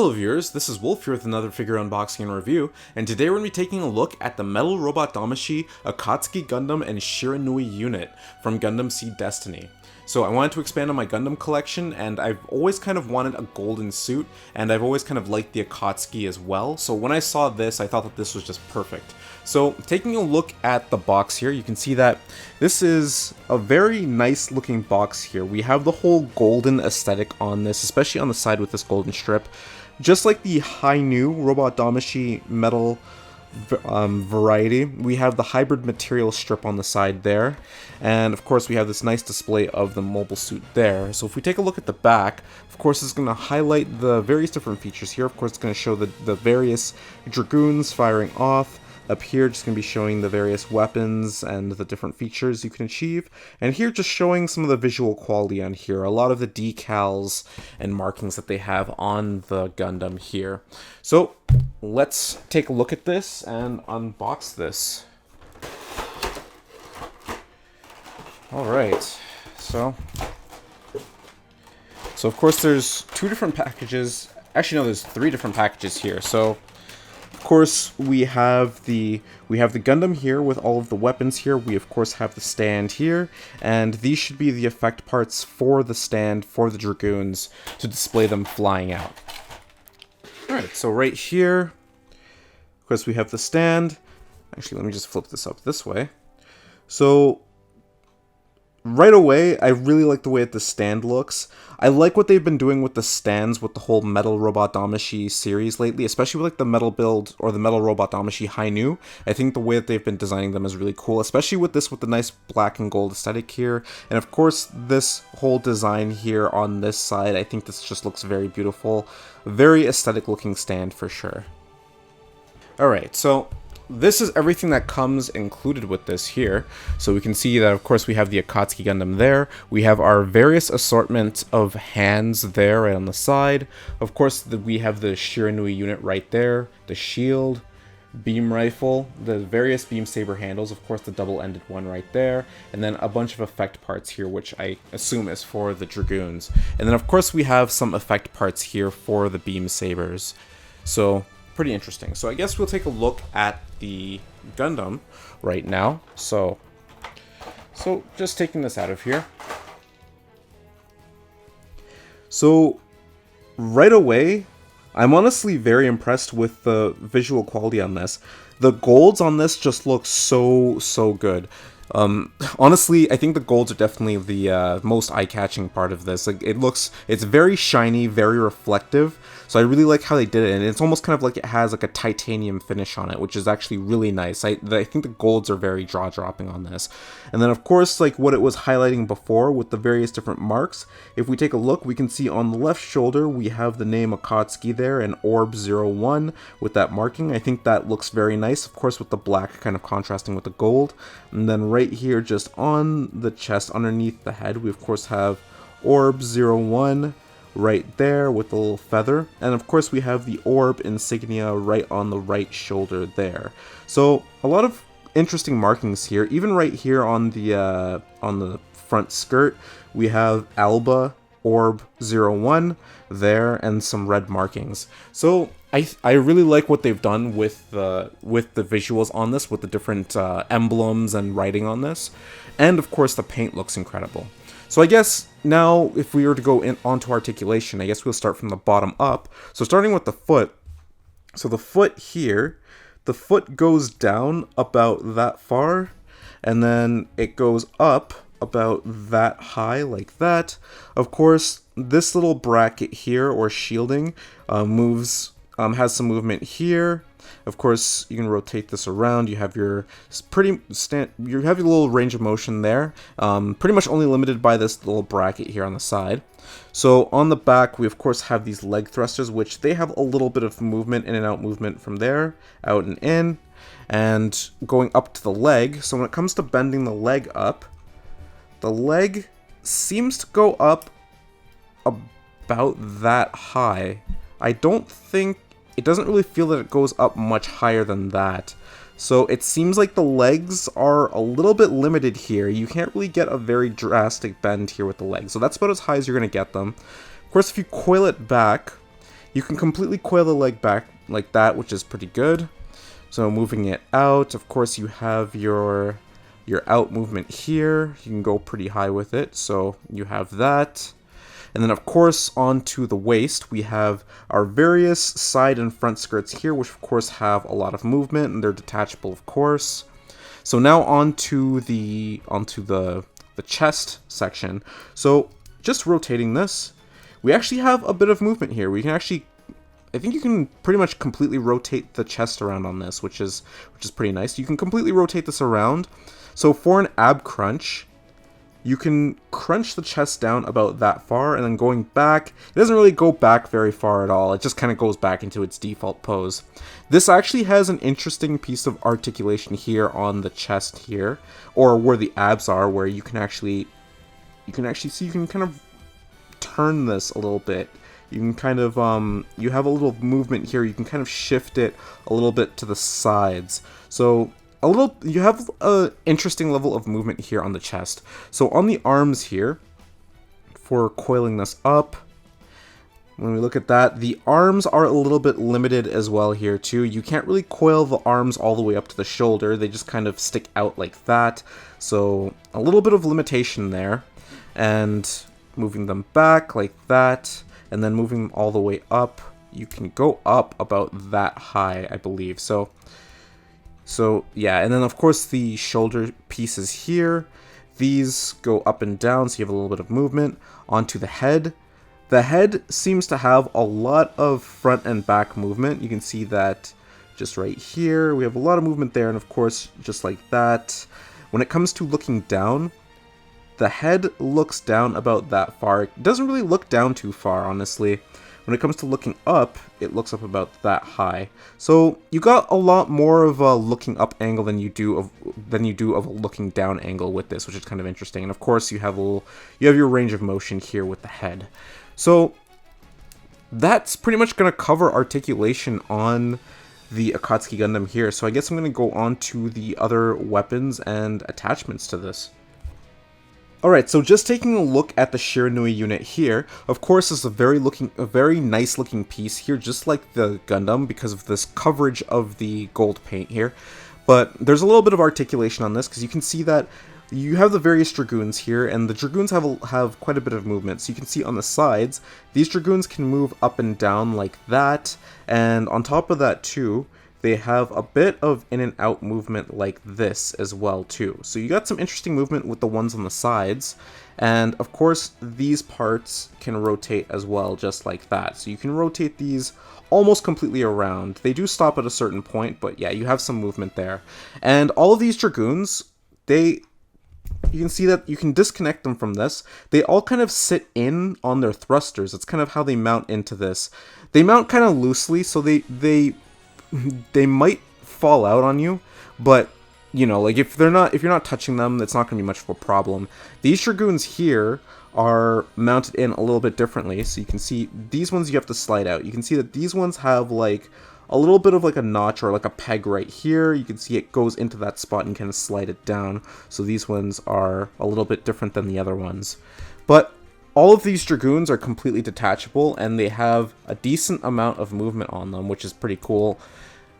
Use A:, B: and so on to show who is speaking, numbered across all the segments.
A: Hello viewers, this is Wolf here with another figure unboxing and review, and today we're going to be taking a look at the Metal Robot Damashi Akatsuki Gundam and Shiranui unit from Gundam Seed Destiny. So I wanted to expand on my Gundam collection, and I've always kind of wanted a golden suit, and I've always kind of liked the Akatsuki as well, so when I saw this, I thought that this was just perfect. So taking a look at the box here, you can see that this is a very nice looking box here. We have the whole golden aesthetic on this, especially on the side with this golden strip. Just like the Hainu Robot Damashi metal variety, we have the hybrid material strip on the side there, and of course we have this nice display of the mobile suit there. So if we take a look at the back, of course it's going to highlight the various different features here. Of course it's going to show the various Dragoons firing off. Up here, just going to be showing the various weapons and the different features you can achieve. And here, just showing some of the visual quality on here. A lot of the decals and markings that they have on the Gundam here. So, let's take a look at this and unbox this. Alright, so of course there's two different packages. Actually, no, there's three different packages here. So, of course, we have the Gundam here with all of the weapons here. We of course have the stand here, and these should be the effect parts for the stand for the Dragoons to display them flying out. Alright, so right here, of course we have the stand. Actually, let me just flip this up this way. So right away, I really like the way that the stand looks. I like what they've been doing with the stands with the whole Metal Robot Damashi series lately, especially with like the Metal Build or the Metal Robot Damashi Hainu. I think the way that they've been designing them is really cool, especially with this with the nice black and gold aesthetic here. And of course, this whole design here on this side, I think this just looks very beautiful. Very aesthetic looking stand for sure. Alright, so this is everything that comes included with this here. So we can see that of course we have the Akatsuki Gundam there. We have our various assortment of hands there right on the side. Of course we have the Shiranui unit right there, the shield, beam rifle, the various beam saber handles, of course the double-ended one right there, and then a bunch of effect parts here, which I assume is for the Dragoons. And then of course we have some effect parts here for the beam sabers. So pretty interesting. So I guess we'll take a look at the Gundam right now. So just taking this out of here. So right away, I'm honestly very impressed with the visual quality on this. The golds on this just look so good. Honestly, I think the golds are definitely the most eye-catching part of this. Like, it's very shiny, very reflective, so I really like how they did it, and it's almost kind of like it has like a titanium finish on it, which is actually really nice. I think the golds are very jaw-dropping on this. And then of course, like what it was highlighting before with the various different marks, if we take a look, we can see on the left shoulder, we have the name Akatsuki there, and Orb 01 with that marking. I think that looks very nice, of course with the black kind of contrasting with the gold. And then right here, just on the chest, underneath the head, we of course have Orb 01 right there with the little feather. And of course we have the orb insignia right on the right shoulder there. So a lot of interesting markings here. Even right here on the front skirt, we have Alba Orb 01 there and some red markings. So I really like what they've done with the visuals on this, with the different emblems and writing on this, and of course the paint looks incredible. So I guess now if we were to go onto articulation, I guess we'll start from the bottom up. So starting with the foot, so the foot here, the foot goes down about that far, and then it goes up about that high like that. Of course, this little bracket here or shielding moves. Has some movement here. Of course, you can rotate this around. You have your little range of motion there. Pretty much only limited by this little bracket here on the side. So on the back, we of course have these leg thrusters, which they have a little bit of movement, in and out movement from there, out and in, and going up to the leg. So when it comes to bending the leg up, the leg seems to go up about that high. I don't think, it doesn't really feel that it goes up much higher than that. So it seems like the legs are a little bit limited here. You can't really get a very drastic bend here with the legs. So that's about as high as you're going to get them. Of course, if you coil it back, You can completely coil the leg back like that, which is pretty good. So moving it out, of course you have your out movement here. You can go pretty high with it, so you have that. And then of course onto the waist we have our various side and front skirts here, which of course have a lot of movement and they're detachable of course. So now onto the chest section. So just rotating this, we actually have a bit of movement here. We can actually, I think you can pretty much completely rotate the chest around on this, which is pretty nice. You can completely rotate this around. So for an ab crunch, you can crunch the chest down about that far, and then going back, it doesn't really go back very far at all. It just kind of goes back into its default pose. This actually has an interesting piece of articulation here on the chest here, or where the abs are, where you can actually see, you can kind of turn this a little bit. You can kind of, you have a little movement here, you can kind of shift it a little bit to the sides. So you have an interesting level of movement here on the chest. So on the arms here, for coiling this up, when we look at that, the arms are a little bit limited as well here too. You can't really coil the arms all the way up to the shoulder, they just kind of stick out like that. So a little bit of limitation there. And moving them back like that, and then moving them all the way up, you can go up about that high, I believe. So yeah, and then of course the shoulder pieces here, these go up and down, so you have a little bit of movement. Onto the head. The head seems to have a lot of front and back movement. You can see that just right here. We have a lot of movement there, and of course, just like that. When it comes to looking down, the head looks down about that far. It doesn't really look down too far, honestly. When it comes to looking up, it looks up about that high. So you got a lot more of a looking up angle than you do of a looking down angle with this, which is kind of interesting. And of course, you have your range of motion here with the head. So that's pretty much going to cover articulation on the Akatsuki Gundam here. So I guess I'm going to go on to the other weapons and attachments to this. Alright, so just taking a look at the Shiranui unit here, of course this is a very nice looking piece here, just like the Gundam, because of this coverage of the gold paint here. But there's a little bit of articulation on this, because you can see that you have the various Dragoons here, and the Dragoons have quite a bit of movement. So you can see on the sides, these Dragoons can move up and down like that, and on top of that too, they have a bit of in and out movement like this as well too. So you got some interesting movement with the ones on the sides, and of course these parts can rotate as well, just like that. So you can rotate these almost completely around. They do stop at a certain point, but yeah, you have some movement there. And all of these Dragoons, you can see that you can disconnect them from this. They all kind of sit in on their thrusters. That's kind of how they mount into this. They mount kind of loosely, so they might fall out on you, but you know, like if you're not touching them, it's not going to be much of a problem. These Dragoons here are mounted in a little bit differently, so you can see these ones you have to slide out. You can see that these ones have like a little bit of like a notch or like a peg right here. You can see it goes into that spot and you kind of slide it down. So these ones are a little bit different than the other ones. But all of these Dragoons are completely detachable, and they have a decent amount of movement on them, which is pretty cool.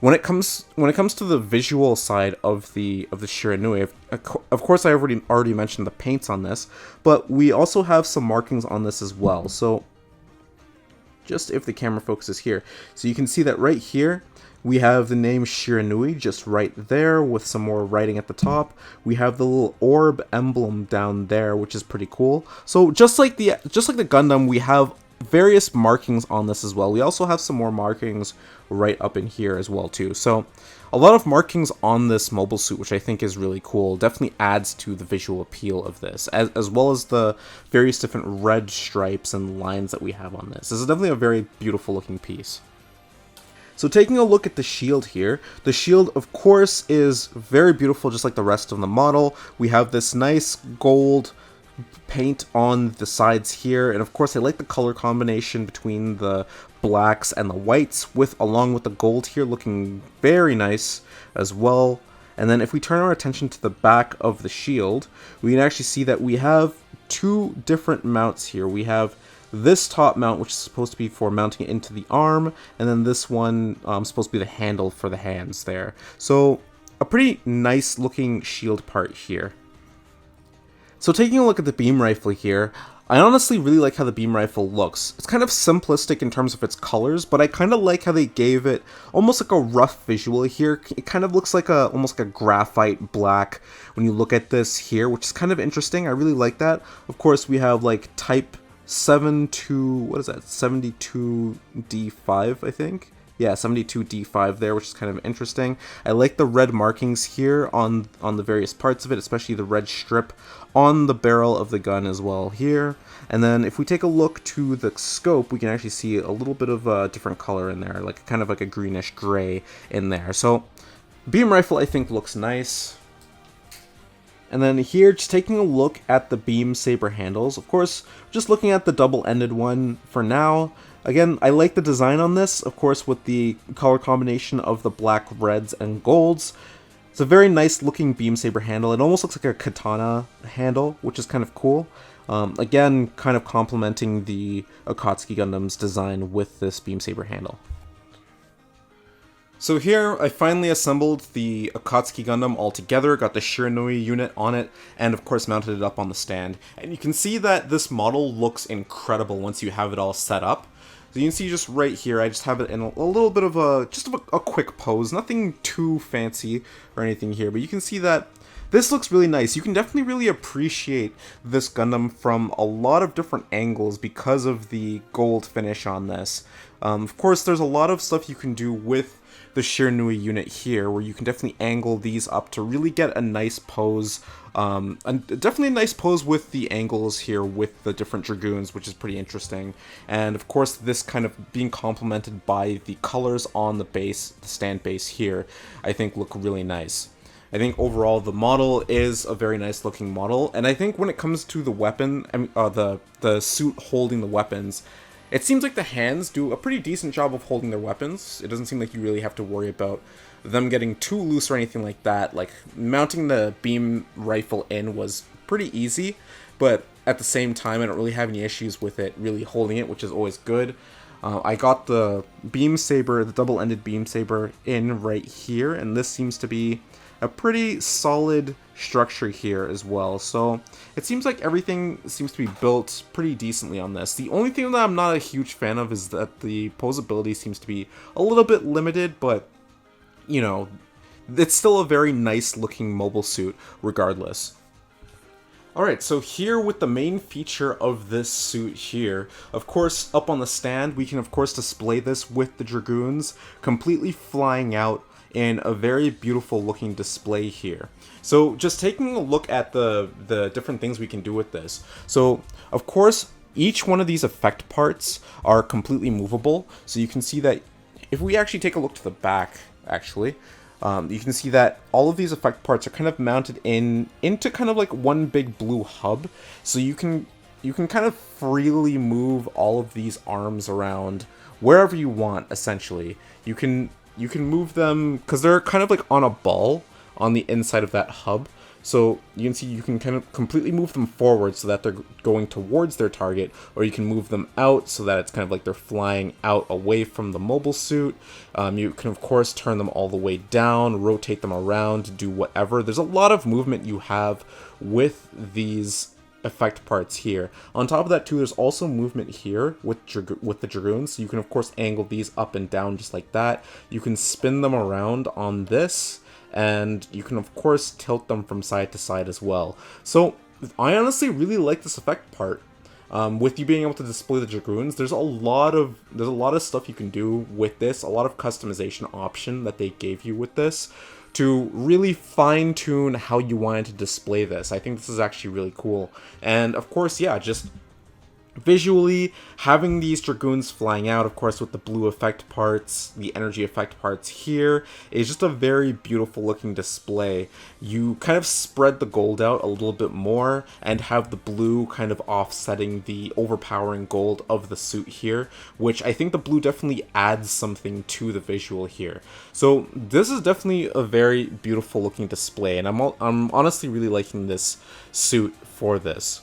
A: When it comes to the visual side of the Shiranui, of course I already mentioned the paints on this, but we also have some markings on this as well. So just if the camera focuses here, so you can see that right here we have the name Shiranui just right there with some more writing at the top. We have the little orb emblem down there, which is pretty cool. So just like the Gundam, we have various markings on this as well. We also have some more markings right up in here as well too. So a lot of markings on this mobile suit, which I think is really cool. Definitely adds to the visual appeal of this, as well as the various different red stripes and lines that we have on this. This is definitely a very beautiful looking piece. So taking a look at the shield here, the shield of course is very beautiful, just like the rest of the model. We have this nice gold paint on the sides here, and of course I like the color combination between the blacks and the whites along with the gold here, looking very nice as well. And then if we turn our attention to the back of the shield, we can actually see that we have two different mounts here. We have this top mount, which is supposed to be for mounting it into the arm, and then this one supposed to be the handle for the hands there. So a pretty nice looking shield part here. So taking a look at the beam rifle here, I honestly really like how the beam rifle looks. It's kind of simplistic in terms of its colors, but I kind of like how they gave it almost like a rough visual here. It kind of looks like almost like a graphite black when you look at this here, which is kind of interesting. I really like that. Of course, we have like type 7 to, what is that, 72D5, I think? Yeah, 72D5 there, which is kind of interesting. I like the red markings here on the various parts of it, especially the red strip on the barrel of the gun as well here. And then if we take a look to the scope, we can actually see a little bit of a different color in there, like kind of like a greenish gray in there. So beam rifle I think looks nice. And then here, just taking a look at the beam saber handles. Of course, just looking at the double-ended one for now. Again, I like the design on this, of course, with the color combination of the black, reds, and golds. It's a very nice looking beam saber handle. It almost looks like a katana handle, which is kind of cool. Again, kind of complementing the Akatsuki Gundam's design with this beam saber handle. So here, I finally assembled the Akatsuki Gundam all together, got the Shiranui unit on it, and of course mounted it up on the stand. And you can see that this model looks incredible once you have it all set up. So you can see just right here, I just have it in a little bit of a quick pose, nothing too fancy or anything here, but you can see that this looks really nice. You can definitely really appreciate this Gundam from a lot of different angles because of the gold finish on this. Of course, there's a lot of stuff you can do with the Shiranui unit here, where you can definitely angle these up to really get a nice pose, and definitely a nice pose with the angles here with the different Dragoons, which is pretty interesting. And of course, this kind of being complemented by the colors on the base, the stand base here, I think look really nice. I think overall the model is a very nice looking model, and I think when it comes to the weapon, I mean, the suit holding the weapons, it seems like the hands do a pretty decent job of holding their weapons. It doesn't seem like you really have to worry about them getting too loose or anything like that. Like, mounting the beam rifle in was pretty easy, but at the same time, I don't really have any issues with it really holding it, which is always good. I got the beam saber, the double-ended beam saber in right here, and this seems to be a pretty solid structure here as well. So it seems like everything seems to be built pretty decently on this. The only thing that I'm not a huge fan of is that the posability seems to be a little bit limited, but you know, it's still a very nice looking mobile suit regardless. Alright, so here with the main feature of this suit here, of course up on the stand we can of course display this with the Dragoons completely flying out in a very beautiful looking display here. So just taking a look at the different things we can do with this. So of course each one of these effect parts are completely movable. So you can see that if we actually take a look to the back actually, you can see that all of these effect parts are kind of mounted into kind of like one big blue hub. So you can kind of freely move all of these arms around wherever you want essentially. You can move them because they're kind of like on a ball on the inside of that hub. So you can see you can kind of completely move them forward so that they're going towards their target, or you can move them out so that it's kind of like they're flying out away from the mobile suit. You can of course turn them all the way down, rotate them around, do whatever. There's a lot of movement you have with these effect parts here. On top of that too, there's also movement here with the Dragoons. So you can of course angle these up and down just like that. You can spin them around on this, and you can of course tilt them from side to side as well. So I honestly really like this effect part. With you being able to display the Dragoons, there's a lot of stuff you can do with this, a lot of customization option that they gave you with this to really fine-tune how you wanted to display this. I think this is actually really cool. And of course, yeah, just visually, having these Dragoons flying out, of course, with the blue effect parts, the energy effect parts here, is just a very beautiful looking display. You kind of spread the gold out a little bit more and have the blue kind of offsetting the overpowering gold of the suit here, which I think the blue definitely adds something to the visual here. So this is definitely a very beautiful looking display, and I'm honestly really liking this suit for this.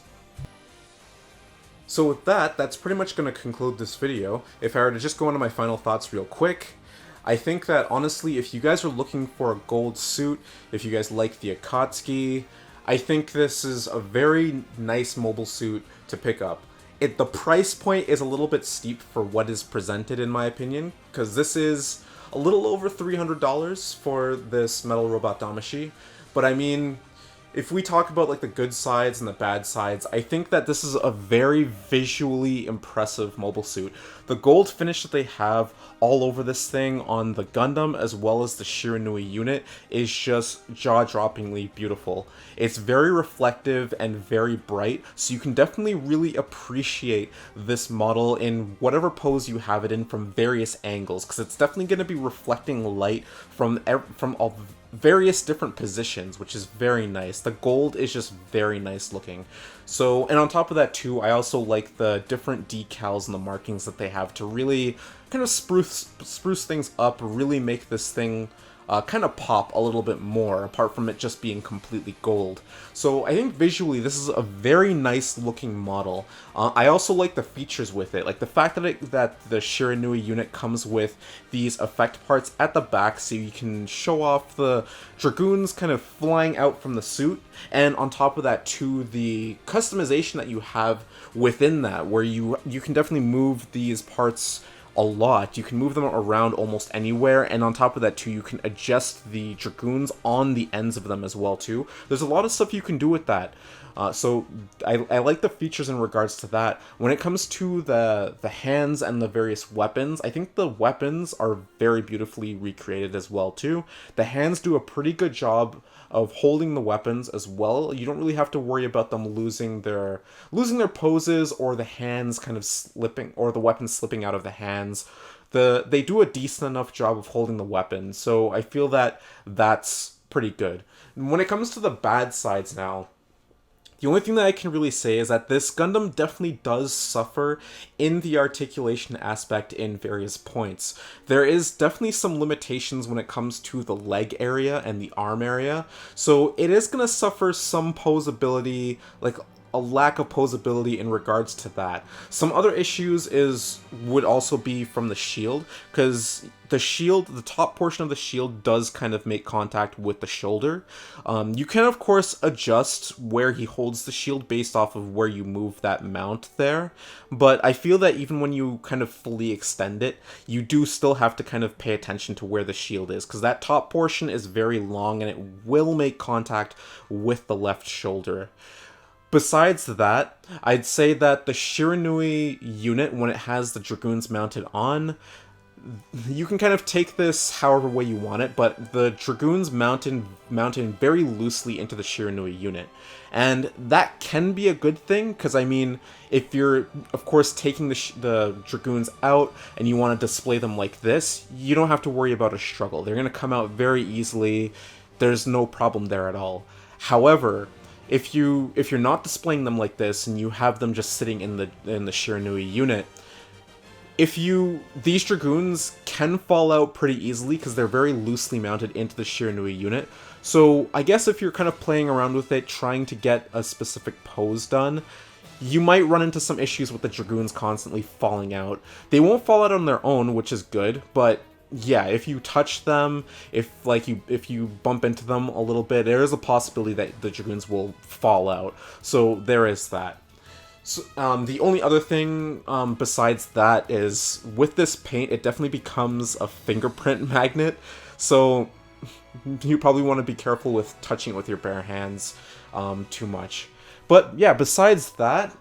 A: So with that, that's pretty much going to conclude this video. If I were to just go into my final thoughts real quick, I think that honestly, if you guys are looking for a gold suit, if you guys like the Akatsuki, I think this is a very nice mobile suit to pick up. The price point is a little bit steep for what is presented in my opinion, because this is a little over $300 for this Metal Robot Damashi, but I mean, if we talk about like the good sides and the bad sides, I think that this is a very visually impressive mobile suit. The gold finish that they have all over this thing on the Gundam as well as the Shiranui unit is just jaw-droppingly beautiful. It's very reflective and very bright, so you can definitely really appreciate this model in whatever pose you have it in from various angles, because it's definitely going to be reflecting light from all various different positions, which is very nice. The gold is just very nice looking. So, and on top of that too, I also like the different decals and the markings that they have to really kind of spruce things up, really make this thing kind of pop a little bit more, apart from it just being completely gold. So I think visually this is a very nice looking model. I also like the features with it, like the fact that the Shiranui unit comes with these effect parts at the back so you can show off the Dragoons kind of flying out from the suit, and on top of that too, the customization that you have within that, where you can definitely move these parts a lot. You can move them around almost anywhere, and on top of that too, you can adjust the Dragoons on the ends of them as well too. There's a lot of stuff you can do with that. So I like the features in regards to that. When it comes to the hands and the various weapons, I think the weapons are very beautifully recreated as well too. The hands do a pretty good job of holding the weapons as well. You don't really have to worry about them losing their poses, or the hands kind of slipping, or the weapons slipping out of the hands. They do a decent enough job of holding the weapon, so I feel that that's pretty good. When it comes to the bad sides now, the only thing that I can really say is that this Gundam definitely does suffer in the articulation aspect in various points. There is definitely some limitations when it comes to the leg area and the arm area, so it is going to suffer some posability, like a lack of posability in regards to that. Some other issues would also be from the shield, because the top portion of the shield does kind of make contact with the shoulder. You can of course adjust where he holds the shield based off of where you move that mount there, but I feel that even when you kind of fully extend it, you do still have to kind of pay attention to where the shield is, because that top portion is very long and it will make contact with the left shoulder. Besides that, I'd say that the Shiranui unit, when it has the Dragoons mounted on, you can kind of take this however way you want it, but the Dragoons mounted very loosely into the Shiranui unit. And that can be a good thing, because I mean, if you're, of course, taking the Dragoons out and you want to display them like this, you don't have to worry about a struggle. They're going to come out very easily. There's no problem there at all. However, if you're not displaying them like this and you have them just sitting in the Shiranui unit, these Dragoons can fall out pretty easily because they're very loosely mounted into the Shiranui unit. So I guess if you're kind of playing around with it, trying to get a specific pose done, you might run into some issues with the Dragoons constantly falling out. They won't fall out on their own, which is good, but yeah, if you touch them, if you bump into them a little bit, there is a possibility that the Dragoons will fall out. So there is that. So, the only other thing besides that is, with this paint, it definitely becomes a fingerprint magnet. So you probably want to be careful with touching it with your bare hands too much. But yeah, besides that,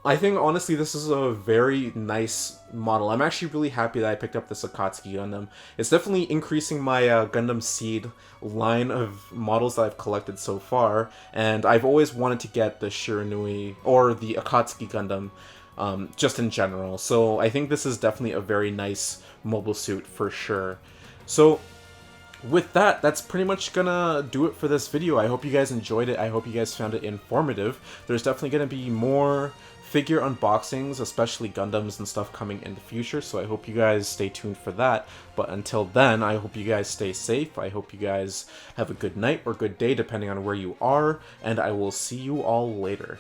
A: I think honestly this is a very nice model. I'm actually really happy that I picked up this Akatsuki Gundam. It's definitely increasing my Gundam Seed line of models that I've collected so far, and I've always wanted to get the Shiranui or the Akatsuki Gundam just in general. So I think this is definitely a very nice mobile suit for sure. So with that, that's pretty much gonna do it for this video. I hope you guys enjoyed it. I hope you guys found it informative. There's definitely gonna be more figure unboxings, especially Gundams and stuff, coming in the future, so I hope you guys stay tuned for that. But until then, I hope you guys stay safe. I hope you guys have a good night or good day depending on where you are, and I will see you all later.